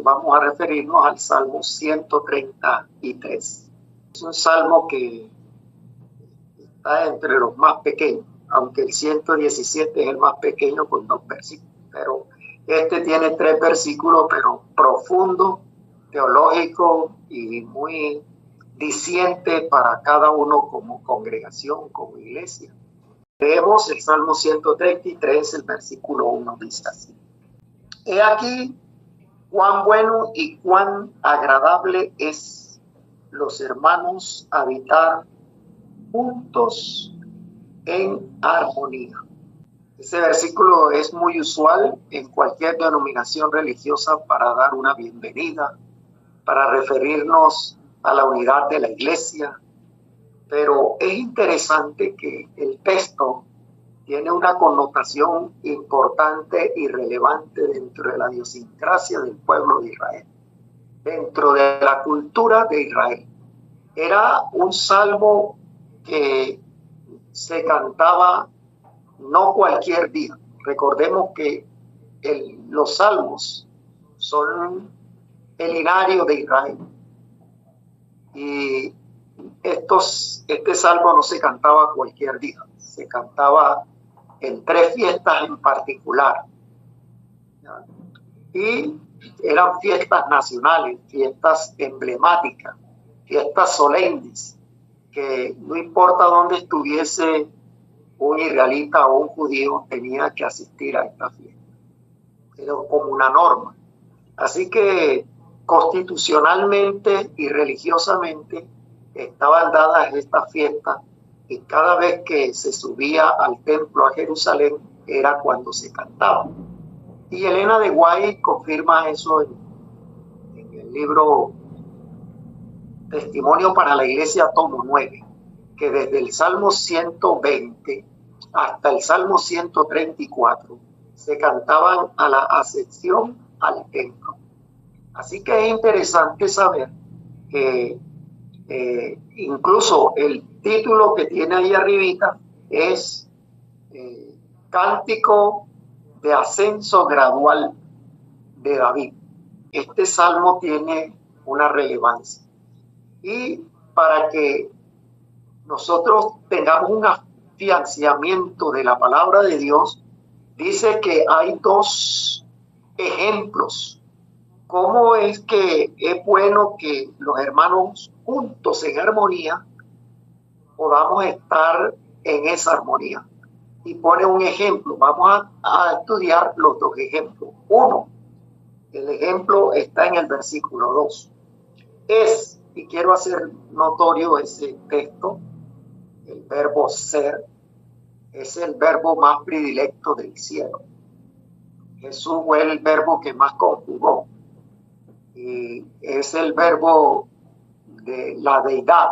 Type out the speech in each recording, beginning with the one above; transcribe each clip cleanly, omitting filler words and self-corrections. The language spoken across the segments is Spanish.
vamos a referirnos al Salmo 133. Es un salmo que está entre los más pequeños, aunque el 117 es el más pequeño con 2 versículos. Pero este tiene 3 versículos, pero profundo, teológico y muy diciente para cada uno como congregación, como iglesia. Leemos el Salmo 133, el versículo 1 dice así: He aquí cuán bueno y cuán agradable es los hermanos habitar juntos en armonía. Ese versículo es muy usual en cualquier denominación religiosa para dar una bienvenida, para referirnos a la unidad de la iglesia, pero es interesante que el texto tiene una connotación importante y relevante dentro de la idiosincrasia del pueblo de Israel, dentro de la cultura de Israel. Era un salmo que se cantaba no cualquier día. Recordemos que los salmos son el linario de Israel. Y este salmo no se cantaba cualquier día, se cantaba en 3 fiestas en particular. Y eran fiestas nacionales, fiestas emblemáticas, fiestas solemnes, que no importa dónde estuviese un israelita o un judío, tenía que asistir a esta fiesta. Era como una norma. Así que constitucionalmente y religiosamente estaban dadas estas fiestas, y cada vez que se subía al templo a Jerusalén era cuando se cantaba. Y Elena de White confirma eso en el libro Testimonio para la Iglesia, tomo 9, que desde el Salmo 120 hasta el Salmo 134 se cantaban a la ascensión al templo. Así que es interesante saber que incluso el título que tiene ahí arribita es Cántico de Ascenso Gradual de David. Este salmo tiene una relevancia. Y para que nosotros tengamos un afianzamiento de la palabra de Dios, dice que hay 2 ejemplos. ¿Cómo es que es bueno que los hermanos juntos en armonía podamos estar en esa armonía? Y pone un ejemplo. Vamos a estudiar los 2 ejemplos. Uno, el ejemplo está en el versículo 2. Y quiero hacer notorio ese texto, el verbo ser, es el verbo más predilecto del cielo. Jesús fue el verbo que más conjugó. Y es el verbo de la deidad.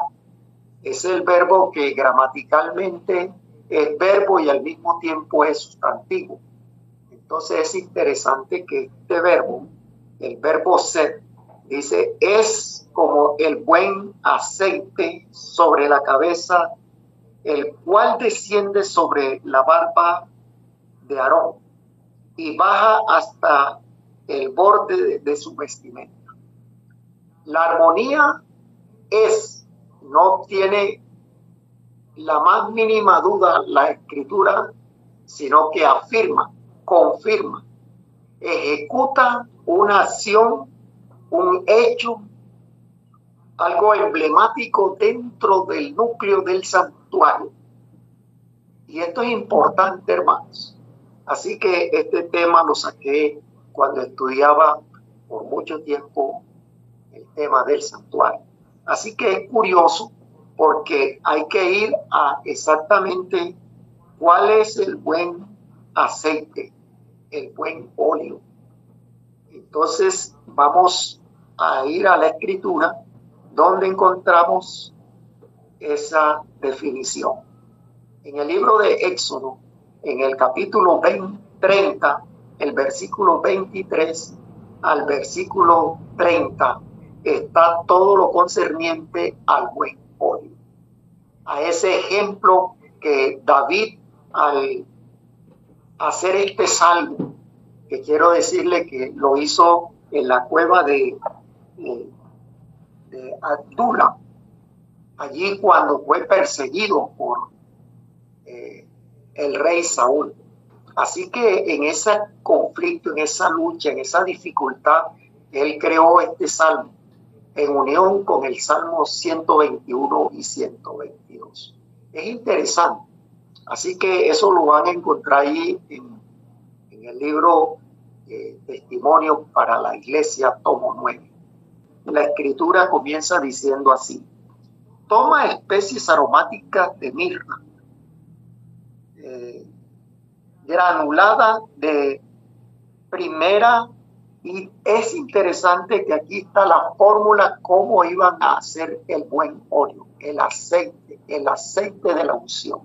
Es el verbo que gramaticalmente es verbo y al mismo tiempo es sustantivo. Entonces es interesante que este verbo, el verbo ser, dice, es como el buen aceite sobre la cabeza, el cual desciende sobre la barba de Aarón y baja hasta el borde de su vestimenta. La armonía no tiene la más mínima duda la escritura, sino que afirma, confirma, ejecuta una acción, un hecho, algo emblemático dentro del núcleo del santuario. Y esto es importante, hermanos. Así que este tema lo saqué cuando estudiaba por mucho tiempo el tema del santuario. Así que es curioso porque hay que ir a exactamente cuál es el buen aceite, el buen óleo. Entonces vamos a ir a la escritura donde encontramos esa definición. En el libro de Éxodo, en el capítulo 30, el versículo 23 al versículo 30, está todo lo concerniente al buen óleo. A ese ejemplo que David, al hacer este salmo, que quiero decirle que lo hizo en la cueva de Adula, allí cuando fue perseguido por el rey Saúl. Así que en ese conflicto, en esa lucha, en esa dificultad, él creó este salmo en unión con el Salmo 121 y 122. Es interesante. Así que eso lo van a encontrar ahí en el libro Testimonio para la Iglesia, tomo 9. La escritura comienza diciendo así: toma especies aromáticas de mirra, granulada de primera, y es interesante que aquí está la fórmula cómo iban a hacer el buen óleo, el aceite de la unción.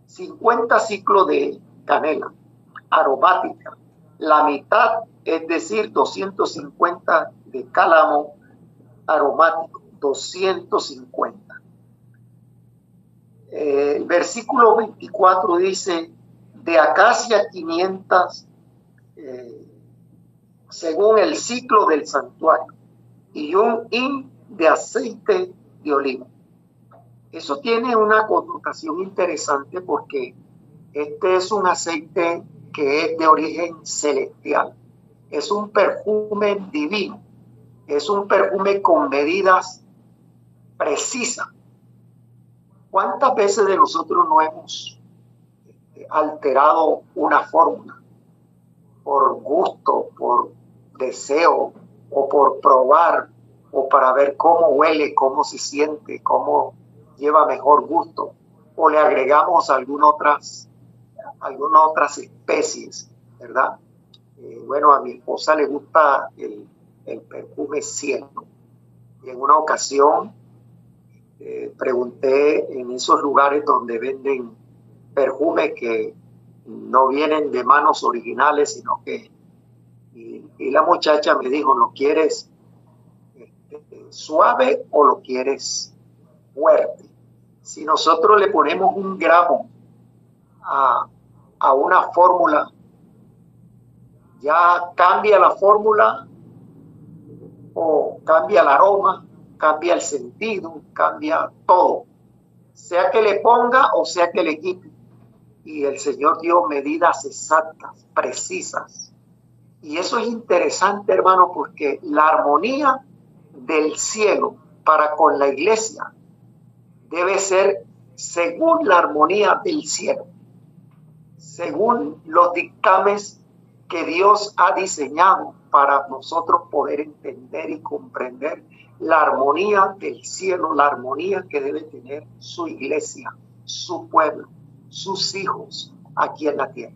50 ciclos de canela aromática, la mitad, es decir, 250 de cálamo aromático, 250. El versículo 24 dice: de acacia 500 según el ciclo del santuario, y un hin de aceite de oliva. Eso tiene una connotación interesante porque este es un aceite que es de origen celestial, es un perfume divino, es un perfume con medidas precisas. ¿Cuántas veces de nosotros no hemos alterado una fórmula por gusto, por deseo o por probar o para ver cómo huele, cómo se siente, cómo lleva mejor gusto, o le agregamos algunas otras especies, ¿verdad? Bueno, a mi esposa le gusta el perfume cielo, y en una ocasión pregunté en esos lugares donde venden perfumes que no vienen de manos originales, sino que y la muchacha me dijo: ¿lo quieres suave o lo quieres fuerte? Si nosotros le ponemos 1 gramo a una fórmula, ya cambia la fórmula o cambia el aroma, cambia el sentido, cambia todo, sea que le ponga o sea que le quite. Y el Señor dio medidas exactas, precisas. Y eso es interesante, hermano, porque la armonía del cielo para con la iglesia debe ser según la armonía del cielo, según los dictámenes que Dios ha diseñado para nosotros poder entender y comprender la armonía del cielo, la armonía que debe tener su iglesia, su pueblo, sus hijos aquí en la tierra.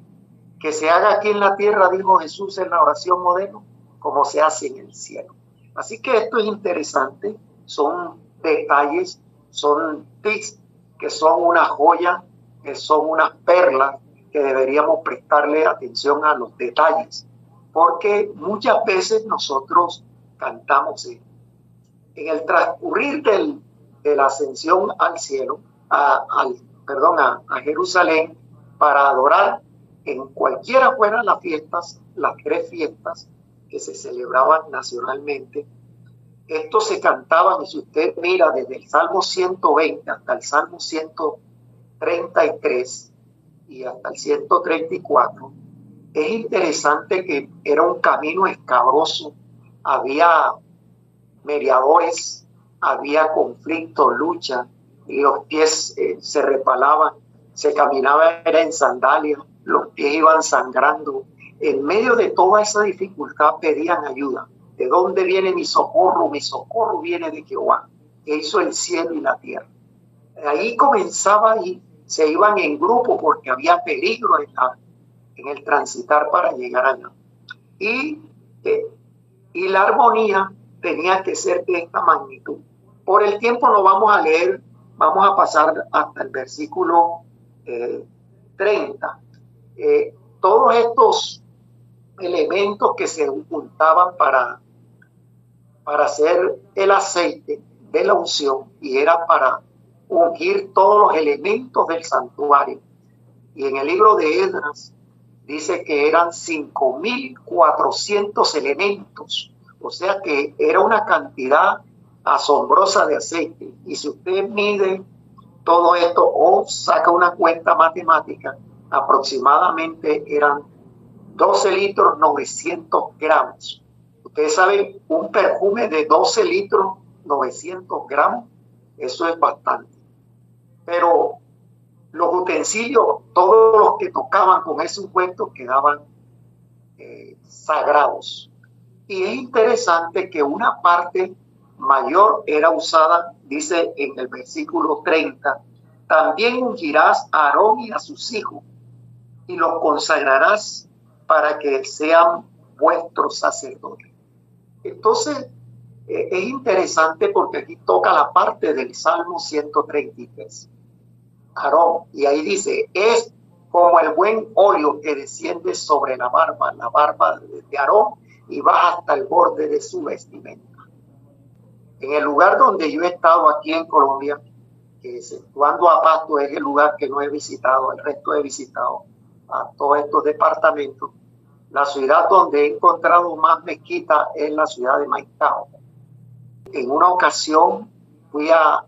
Que se haga aquí en la tierra, dijo Jesús en la oración modelo, como se hace en el cielo. Así que esto es interesante, son detalles, son tips que son una joya, que son unas perlas, que deberíamos prestarle atención a los detalles, porque muchas veces nosotros cantamos en el transcurrir de la ascensión al cielo, a Jerusalén, para adorar en cualquiera fueran las fiestas, las 3 fiestas que se celebraban nacionalmente. Estos se cantaban, y si usted mira desde el Salmo 120 hasta el Salmo 133 y hasta el 134, es interesante que era un camino escabroso, había mediadores, había conflicto, lucha, y los pies se resbalaban, se caminaba era en sandalias, los pies iban sangrando. En medio de toda esa dificultad pedían ayuda. ¿De dónde viene mi socorro? Mi socorro viene de Jehová, que hizo el cielo y la tierra. Ahí comenzaba y se iban en grupo porque había peligro en el transitar para llegar allá. Y la armonía tenía que ser de esta magnitud. Por el tiempo no vamos a leer, vamos a pasar hasta el versículo 30. Todos estos elementos que se juntaban para hacer el aceite de la unción, y era para ungir todos los elementos del santuario. Y en el libro de Esdras dice que eran 5.400 elementos O sea que era una cantidad asombrosa de aceite. Y si usted mide todo esto o saca una cuenta matemática, aproximadamente eran 12 litros 900 gramos. Ustedes saben, un perfume de 12 litros 900 gramos, eso es bastante. Pero los utensilios, todos los que tocaban con ese ungüento quedaban sagrados. Y es interesante que una parte mayor era usada, dice en el versículo 30, también ungirás a Aarón y a sus hijos y los consagrarás para que sean vuestros sacerdotes. Entonces, es interesante porque aquí toca la parte del Salmo 133. Aarón, y ahí dice, es como el buen óleo que desciende sobre la barba de Aarón y baja hasta el borde de su vestimenta. En el lugar donde yo he estado aquí en Colombia, que exceptuando a Pasto es el lugar que no he visitado, el resto he visitado a todos estos departamentos, la ciudad donde he encontrado más mezquitas es la ciudad de Maicao. En una ocasión fui a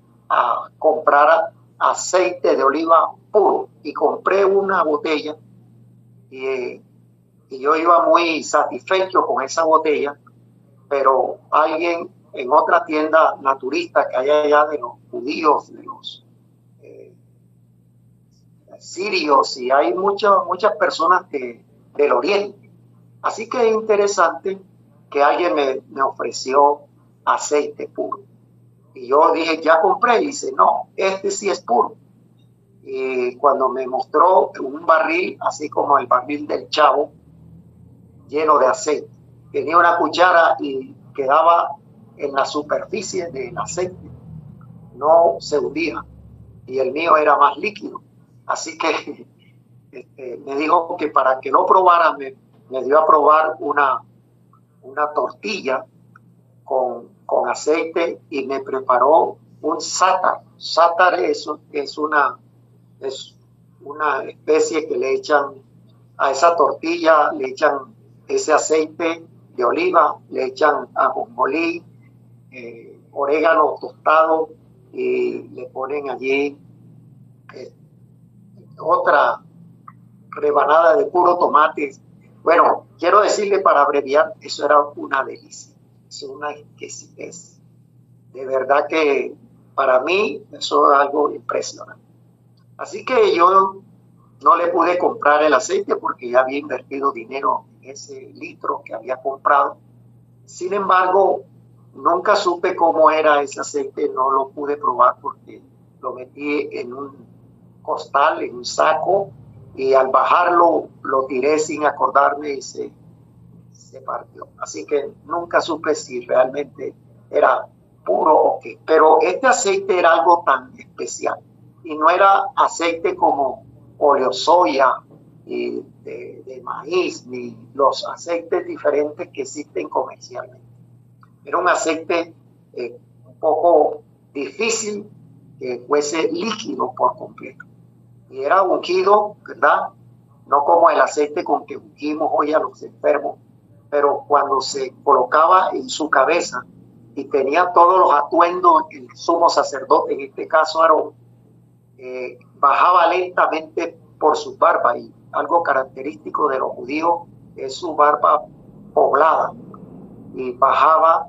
comprar aceite de oliva puro y compré una botella y yo iba muy satisfecho con esa botella, pero alguien en otra tienda naturista que hay allá de los judíos, de los sirios, y hay muchas personas del oriente. Así que es interesante que alguien me ofreció aceite puro. Y yo dije, ya compré, y dice, no, este sí es puro. Y cuando me mostró un barril, así como el barril del Chavo, lleno de aceite, tenía una cuchara y quedaba en la superficie del aceite, no se hundía, y el mío era más líquido. Así que me dijo que para que lo probara, me dio a probar una tortilla con aceite y me preparó un sátar. Sátar es una especie que le echan a esa tortilla, le echan ese aceite de oliva, le echan ajonjolí, orégano tostado y le ponen allí otra rebanada de puro tomate. Bueno, quiero decirle para abreviar, eso era una delicia, es una exquisitez. De verdad que para mí eso es algo impresionante. Así que yo no le pude comprar el aceite porque ya había invertido dinero en ese litro que había comprado. Sin embargo, nunca supe cómo era ese aceite, no lo pude probar porque lo metí en un costal, en un saco, y al bajarlo lo tiré sin acordarme y se partió. Así que nunca supe si realmente era puro o qué. Pero este aceite era algo tan especial y no era aceite como óleo soya y de maíz ni los aceites diferentes que existen comercialmente. Era un aceite un poco difícil que fuese líquido por completo. Y era ungido, ¿verdad? No como el aceite con que ungimos hoy a los enfermos, pero cuando se colocaba en su cabeza y tenía todos los atuendos, el sumo sacerdote, en este caso Aarón, bajaba lentamente por su barba, y algo característico de los judíos es su barba poblada, y bajaba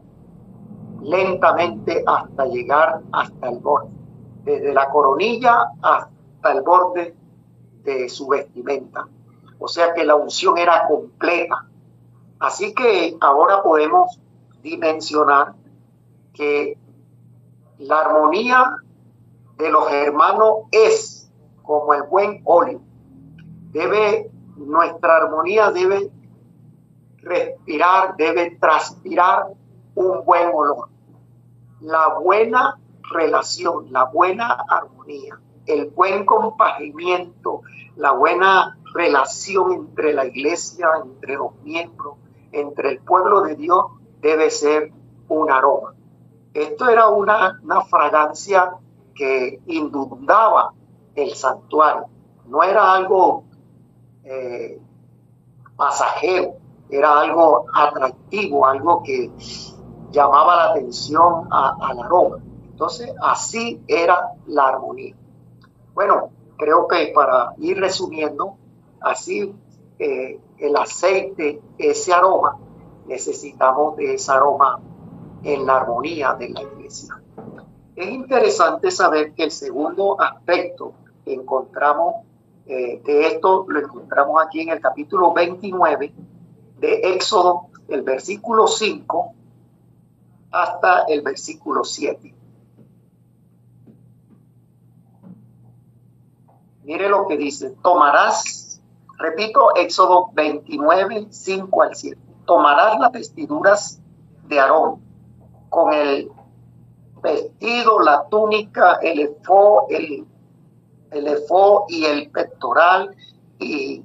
lentamente hasta llegar hasta el borde, desde la coronilla hasta el borde de su vestimenta. O sea que la unción era completa. Así que ahora podemos dimensionar que la armonía de los hermanos es como el buen óleo. Nuestra armonía debe respirar, debe transpirar un buen olor. La buena relación, la buena armonía, el buen compaginamiento, la buena relación entre la iglesia, entre los miembros, entre el pueblo de Dios, debe ser un aroma. Esto era una fragancia que inundaba el santuario. No era algo pasajero, era algo atractivo, algo que llamaba la atención al aroma. Entonces, así era la armonía. Bueno, creo que para ir resumiendo, así el aceite, ese aroma, necesitamos de ese aroma en la armonía de la iglesia. Es interesante saber que el segundo aspecto que encontramos de esto, lo encontramos aquí en el capítulo 29 de Éxodo, el versículo 5 hasta el versículo 7. Mire lo que dice: tomarás, repito, Éxodo 29, 5 al 7. Tomarás las vestiduras de Aarón con el vestido, la túnica, el efod y el pectoral, y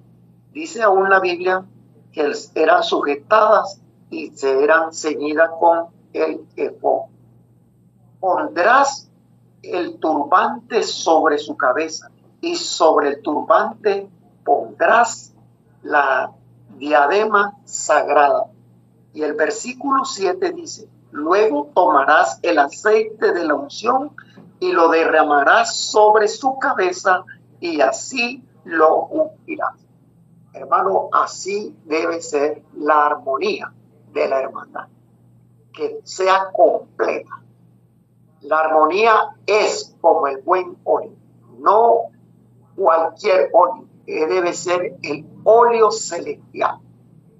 dice aún la Biblia que eran sujetadas y se eran ceñidas con el efod. Pondrás el turbante sobre su cabeza y sobre el turbante pondrás la diadema sagrada. Y el versículo 7 dice: luego tomarás el aceite de la unción y lo derramarás sobre su cabeza y así lo ungirás. Hermano, así debe ser la armonía de la hermandad, que sea completa. La armonía es como el buen óleo, no cualquier óleo, debe ser el óleo celestial.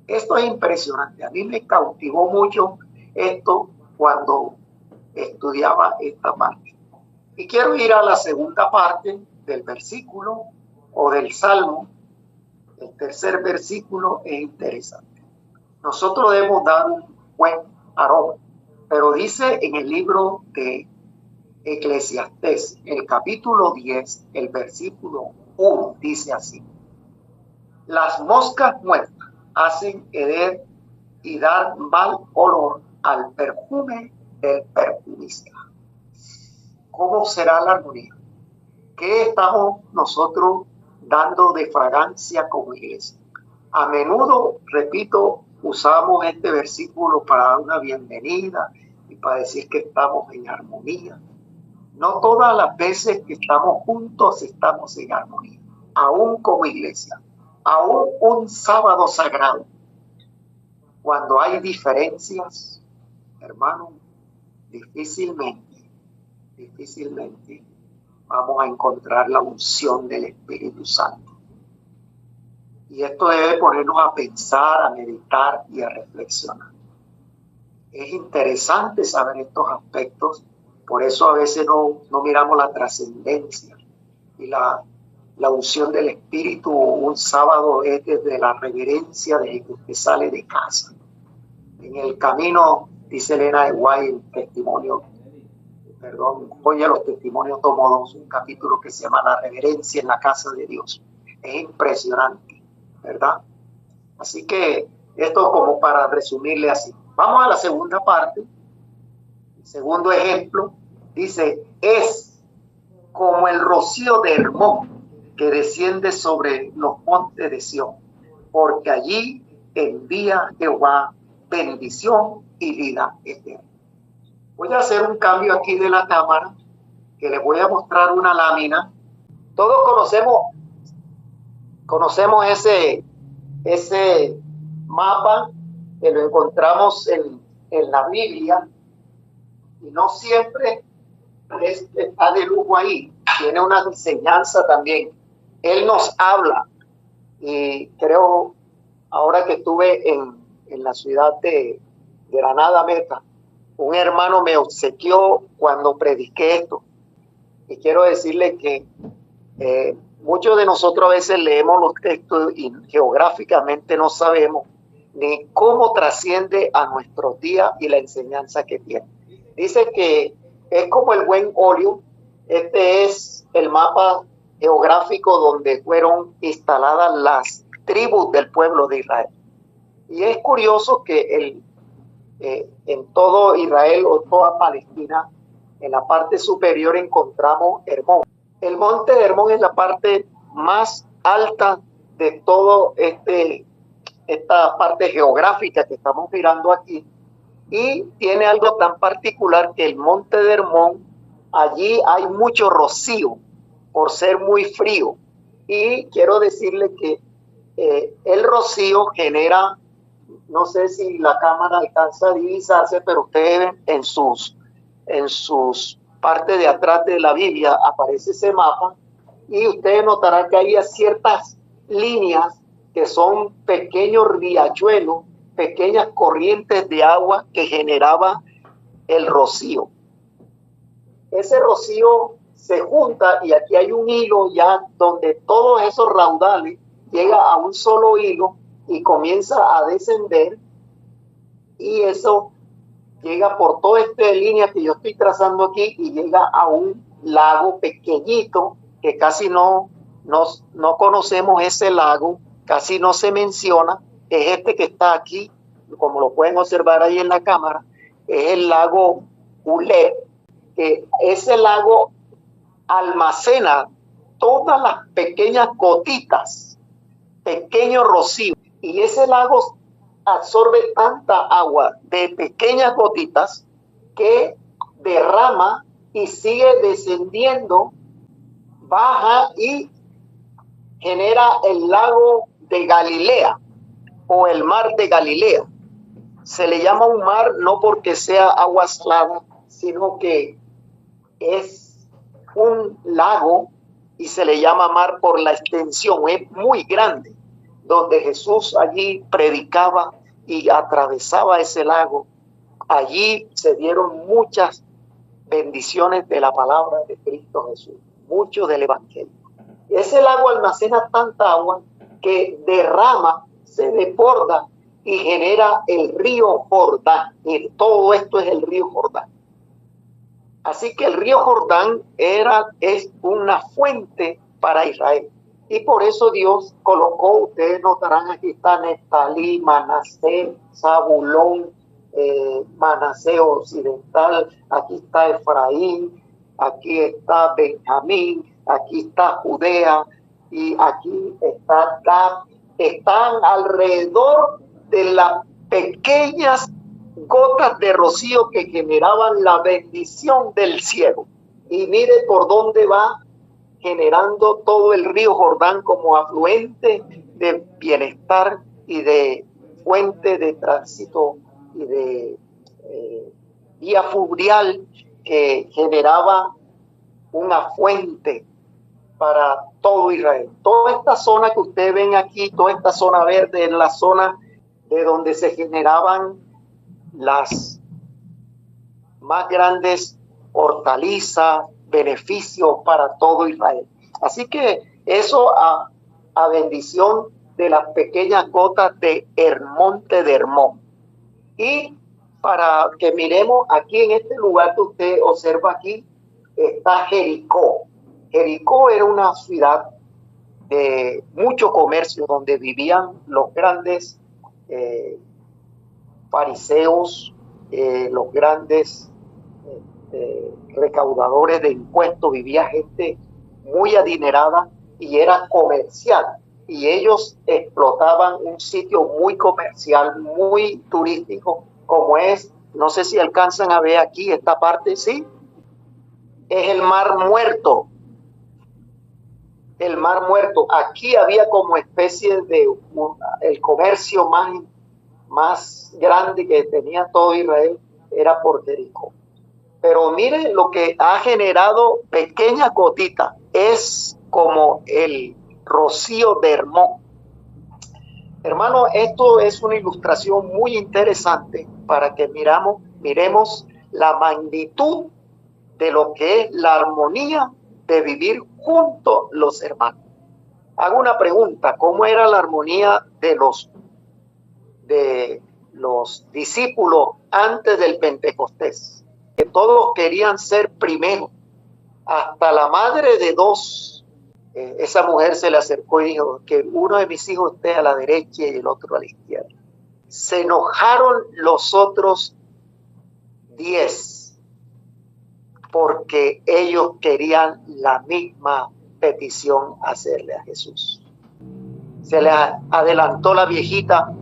Esto es impresionante. A mí me cautivó mucho esto cuando estudiaba esta parte. Y quiero ir a la segunda parte del versículo o del Salmo. El tercer versículo es interesante. Nosotros debemos dar un buen aroma, pero dice en el libro de Eclesiastés, el capítulo 10, el versículo 1, dice así: las moscas muertas hacen heder y dar mal olor al perfume del perfumista. ¿Cómo será la armonía? ¿Qué estamos nosotros dando de fragancia como iglesia? A menudo, repito, usamos este versículo para dar una bienvenida y para decir que estamos en armonía. No todas las veces que estamos juntos estamos en armonía, aún como iglesia, aún un sábado sagrado. Cuando hay diferencias, hermano, difícilmente vamos a encontrar la unción del Espíritu Santo. Y esto debe ponernos a pensar, a meditar y a reflexionar. Es interesante saber estos aspectos, por eso a veces no miramos la trascendencia y la unción del Espíritu. Un sábado es desde la reverencia de que usted sale de casa. En el camino, dice Elena de Guay, el testimonio, oye, los testimonios tomo 2, un capítulo que se llama La reverencia en la casa de Dios. Es impresionante, ¿verdad? Así que esto como para resumirle así. Vamos a la segunda parte. El segundo ejemplo dice: es como el rocío de Hermón que desciende sobre los montes de Sión, porque allí envía Jehová bendición y vida eterna. Voy a hacer un cambio aquí de la cámara, que les voy a mostrar una lámina. Todos conocemos ese mapa que lo encontramos en la Biblia, y no siempre está de lujo ahí, tiene una enseñanza también. Él nos habla, y creo, ahora que estuve en la ciudad de Granada Meta, un hermano me obsequió cuando prediqué esto, y quiero decirle que muchos de nosotros a veces leemos los textos y geográficamente no sabemos ni cómo trasciende a nuestros días y la enseñanza que tiene. Dice que es como el buen óleo. Este es el mapa geográfico donde fueron instaladas las tribus del pueblo de Israel. Y es curioso que en todo Israel o toda Palestina, en la parte superior encontramos Hermón. El monte de Hermón es la parte más alta de todo este esta parte geográfica que estamos mirando aquí, y tiene algo tan particular que el Monte de Hermón, allí hay mucho rocío por ser muy frío, y quiero decirle que el rocío genera, no sé si la cámara alcanza a divisarse, pero ustedes ven en sus partes de atrás de la Biblia aparece ese mapa, y ustedes notarán que hay ciertas líneas que son pequeños riachuelos, pequeñas corrientes de agua que generaba el rocío. Ese rocío se junta y aquí hay un hilo ya donde todos esos raudales llega a un solo hilo y comienza a descender, y eso llega por toda esta línea que yo estoy trazando aquí y llega a un lago pequeñito que casi no conocemos ese lago, casi no se menciona. Es este que está aquí, como lo pueden observar ahí en la cámara, es el lago Uleb, que ese lago almacena todas las pequeñas gotitas, pequeños rocíos, y ese lago absorbe tanta agua de pequeñas gotitas que derrama y sigue descendiendo, baja y genera el lago de Galilea o el mar de Galilea. Se le llama un mar no porque sea agua salada, sino que es un lago y se le llama mar por la extensión, es muy grande, donde Jesús allí predicaba y atravesaba ese lago. Allí se dieron muchas bendiciones de la palabra de Cristo Jesús, mucho del Evangelio. Ese lago almacena tanta agua que derrama, se desborda y genera el río Jordán. Y todo esto es el río Jordán. Así que el río Jordán es una fuente para Israel. Y por eso Dios colocó, ustedes notarán, aquí está Neftalí, Manasés, Zabulón, Manasés occidental, aquí está Efraín, aquí está Benjamín, aquí está Judea y aquí está Gad. Están alrededor de las pequeñas gotas de rocío que generaban la bendición del cielo. Y mire por dónde va generando todo el río Jordán como afluente de bienestar y de fuente de tránsito y de vía fluvial que generaba una fuente para todo Israel. Toda esta zona que ustedes ven aquí, toda esta zona verde, es la zona de donde se generaban las más grandes hortalizas, beneficios para todo Israel. Así que eso a bendición de las pequeñas gotas de Monte de Hermón. Y para que miremos aquí en este lugar que usted observa aquí, está Jericó. Jericó era una ciudad de mucho comercio donde vivían los grandes fariseos, los grandes recaudadores de impuestos, vivía gente muy adinerada y era comercial, y ellos explotaban un sitio muy comercial, muy turístico, como es, no sé si alcanzan a ver aquí esta parte, sí, es el Mar Muerto. El Mar Muerto, aquí había como especie de el comercio más grande que tenía todo Israel, era por Jericó. Pero miren lo que ha generado pequeñas gotitas, es como el rocío de Hermón. Hermano, esto es una ilustración muy interesante para que miremos la magnitud de lo que es la armonía de vivir juntos los hermanos. Hago una pregunta: ¿cómo era la armonía de los discípulos antes del Pentecostés? Que todos querían ser primero. Hasta la madre de dos, esa mujer se le acercó y dijo que uno de mis hijos esté a la derecha y el otro a la izquierda. Se enojaron los otros 10 porque ellos querían la misma petición hacerle a Jesús. se les adelantó la viejita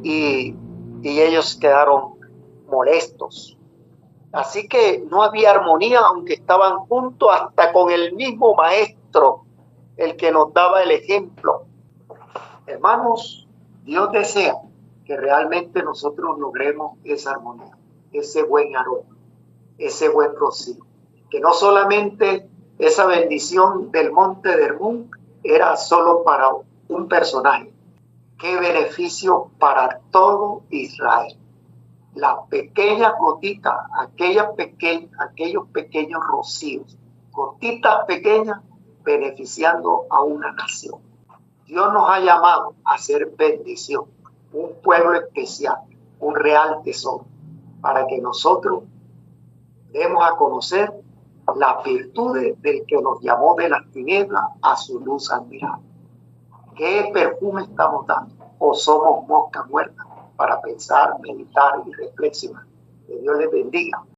y ellos quedaron molestos. Así que no había armonía, aunque estaban juntos, hasta con el mismo maestro, el que nos daba el ejemplo. Hermanos, Dios desea que realmente nosotros logremos esa armonía, ese buen aroma, ese buen rocío. Que no solamente esa bendición del monte de Hermón era solo para un personaje. Qué beneficio para todo Israel. Las pequeñas gotitas, aquellos pequeños rocíos, gotitas pequeñas beneficiando a una nación. Dios nos ha llamado a ser bendición, un pueblo especial, un real tesoro, para que nosotros demos a conocer las virtudes del que nos llamó de las tinieblas a su luz admirable. ¿Qué perfume estamos dando? ¿O somos moscas muertas para pensar, meditar y reflexionar? Que Dios les bendiga.